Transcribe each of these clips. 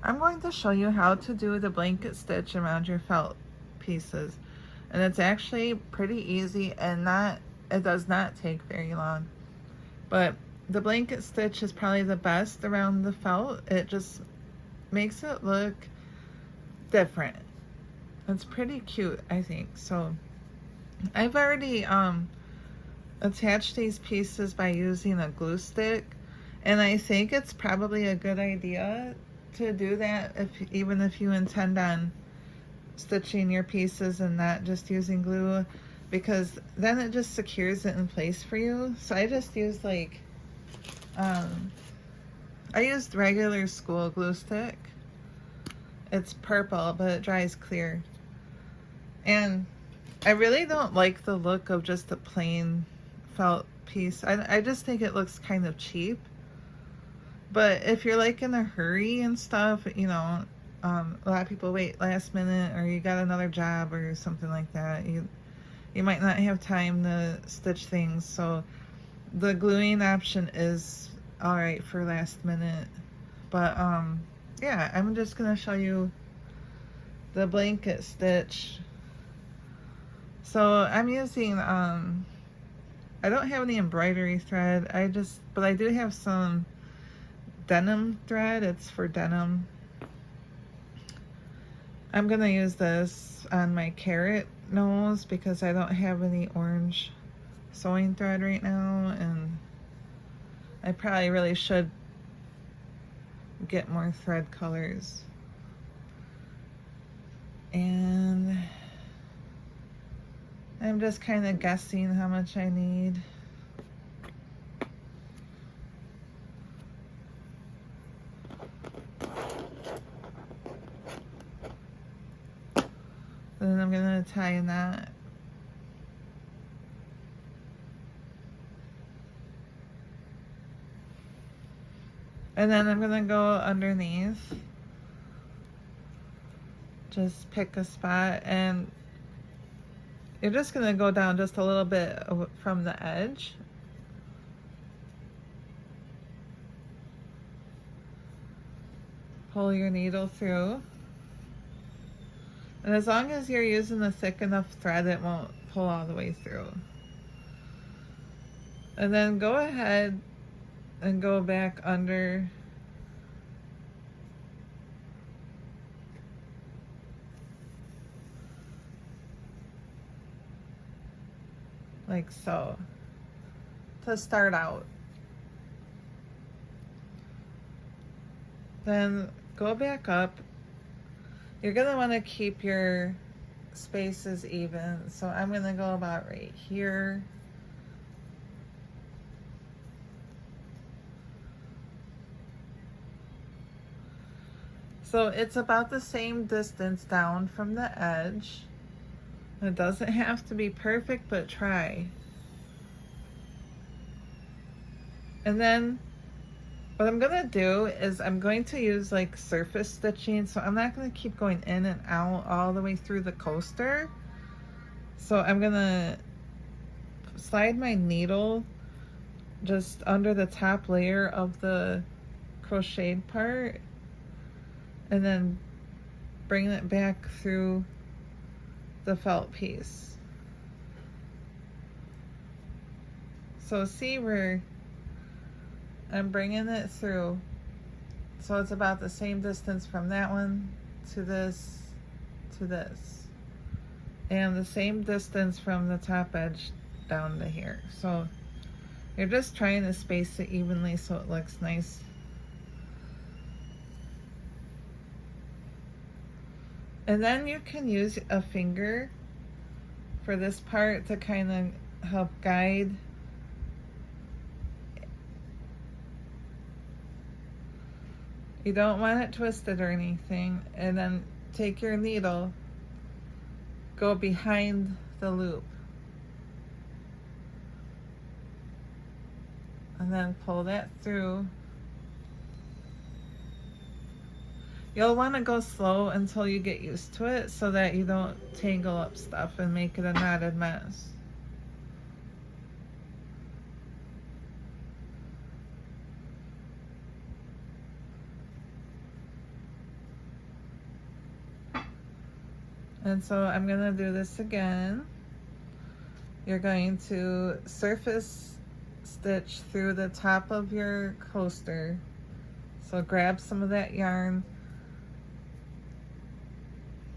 I'm going to show you how to do the blanket stitch around your felt pieces. And it's actually pretty easy and it does not take very long. But the blanket stitch is probably the best around the felt. It just makes it look different. It's pretty cute, I think. So I've already attached these pieces by using a glue stick, and I think it's probably a good idea to do that even if you intend on stitching your pieces and not just using glue, because then it just secures it in place for you. So I just used like I used regular school glue stick. It's purple, but it dries clear. And I really don't like the look of just a plain felt piece. I just think it looks kind of cheap. But if you're like in a hurry and stuff, you know, a lot of people wait last minute, or you got another job or something like that. You might not have time to stitch things, so the gluing option is all right for last minute. But yeah, I'm just gonna show you the blanket stitch. So I'm using I don't have any embroidery thread. But I do have some denim thread. It's for denim. I'm gonna use this on my carrot nose because I don't have any orange sewing thread right now, and I probably really should get more thread colors. And I'm just kind of guessing how much I need. Then I'm gonna tie a knot. And then I'm gonna go underneath. Just pick a spot, and you're just gonna go down just a little bit from the edge. Pull your needle through. And as long as you're using a thick enough thread, it won't pull all the way through. And then go ahead and go back under. Like so, to start out. Then go back up. You're gonna wanna keep your spaces even. So I'm gonna go about right here. So it's about the same distance down from the edge. It doesn't have to be perfect, but try. And then what I'm gonna do is I'm going to use like surface stitching, so I'm not gonna keep going in and out all the way through the coaster. So I'm gonna slide my needle just under the top layer of the crocheted part, and then bring it back through the felt piece. So see where I'm bringing it through, so it's about the same distance from that one to this, and the same distance from the top edge down to here. So you're just trying to space it evenly so it looks nice. And then you can use a finger for this part to kind of help guide. You don't want it twisted or anything. And then take your needle, go behind the loop, and then pull that through. You'll want to go slow until you get used to it so that you don't tangle up stuff and make it a knotted mess. And so I'm gonna do this again. You're going to surface stitch through the top of your coaster. So grab some of that yarn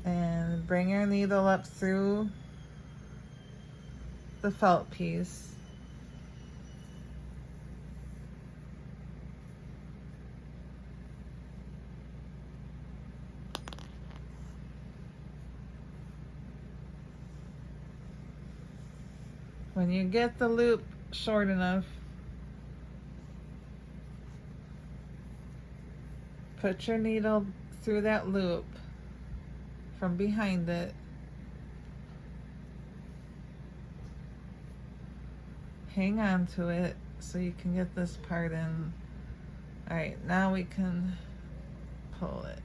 and bring your needle up through the felt piece. When you get the loop short enough, put your needle through that loop from behind it. Hang on to it so you can get this part in. All right, now we can pull it.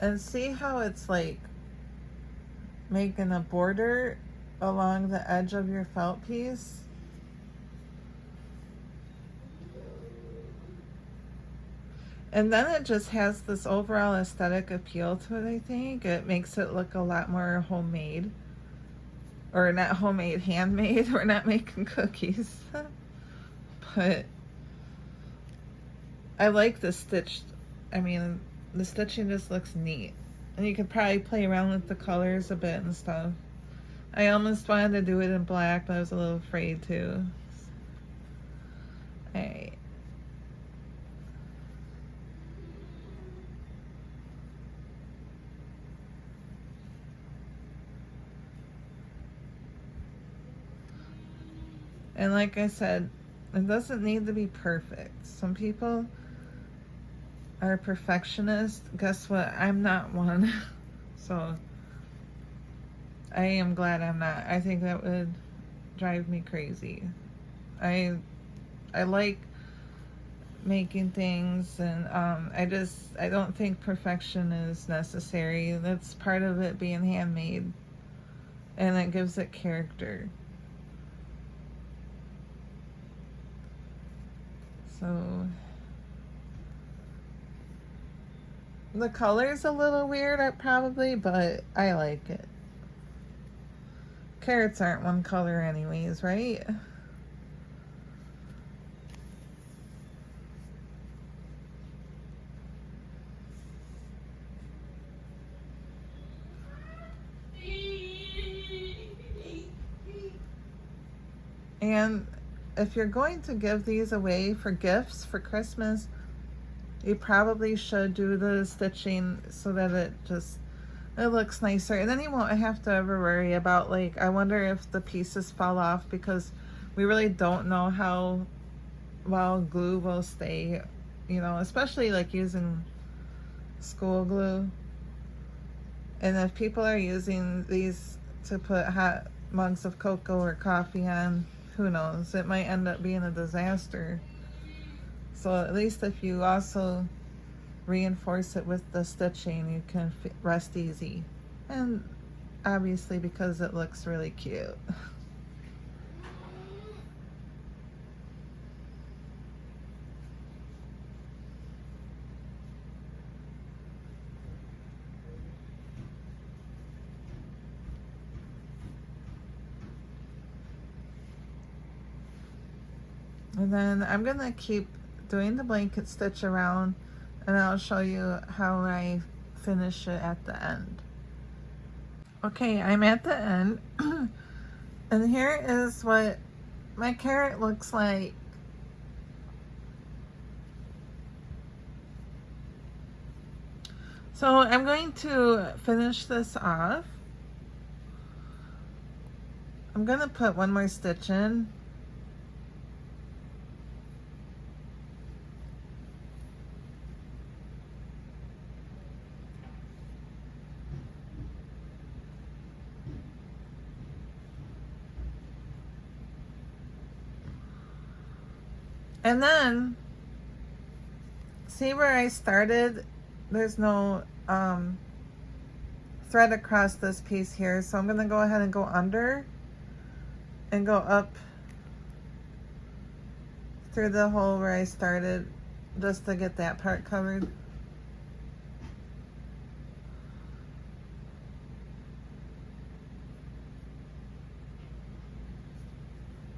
And see how it's like making a border along the edge of your felt piece? And then it just has this overall aesthetic appeal to it, I think. It makes it look a lot more homemade. Or not homemade, handmade. We're not making cookies. But I like the stitched, I mean, the stitching just looks neat. And you could probably play around with the colors a bit and stuff. I almost wanted to do it in black, but I was a little afraid to. Alright. And like I said, it doesn't need to be perfect. Some people are perfectionists. Guess what? I'm not one. So I am glad I'm not. I think that would drive me crazy. I like making things, and I don't think perfection is necessary. That's part of it being handmade, and it gives it character. So the color's a little weird, probably, but I like it. Carrots aren't one color anyways, right? And if you're going to give these away for gifts for Christmas, you probably should do the stitching so that it looks nicer. And then you won't have to ever worry about, like, I wonder if the pieces fall off, because we really don't know how well glue will stay, you know, especially like using school glue. And if people are using these to put hot mugs of cocoa or coffee on, who knows, it might end up being a disaster. So at least if you also reinforce it with the stitching, you can rest easy. And obviously because it looks really cute. And then I'm gonna keep doing the blanket stitch around, and I'll show you how I finish it at the end. Okay, I'm at the end. And here is what my carrot looks like. So I'm going to finish this off. I'm gonna put one more stitch in. And then, see where I started? There's no thread across this piece here. So I'm gonna go ahead and go under and go up through the hole where I started, just to get that part covered.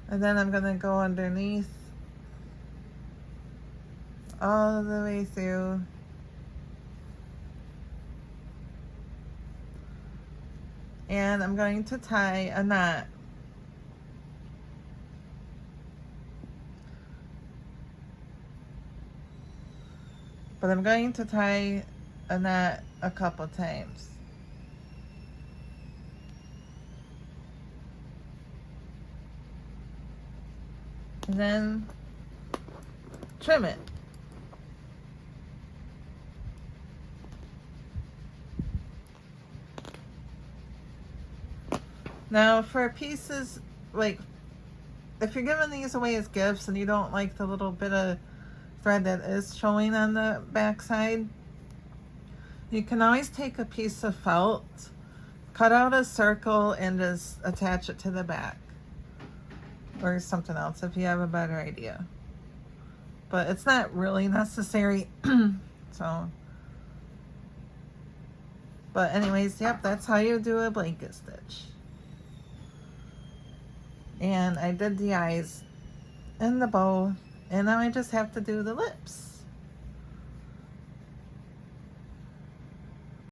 And then I'm gonna go underneath all the way through. And I'm going to tie a knot. But I'm going to tie a knot a couple times. And then trim it. Now for pieces, like if you're giving these away as gifts and you don't like the little bit of thread that is showing on the back side, you can always take a piece of felt, cut out a circle, and just attach it to the back. Or something else if you have a better idea. But it's not really necessary. So, but anyways, yep, that's how you do a blanket stitch. And I did the eyes and the bow, and now I just have to do the lips.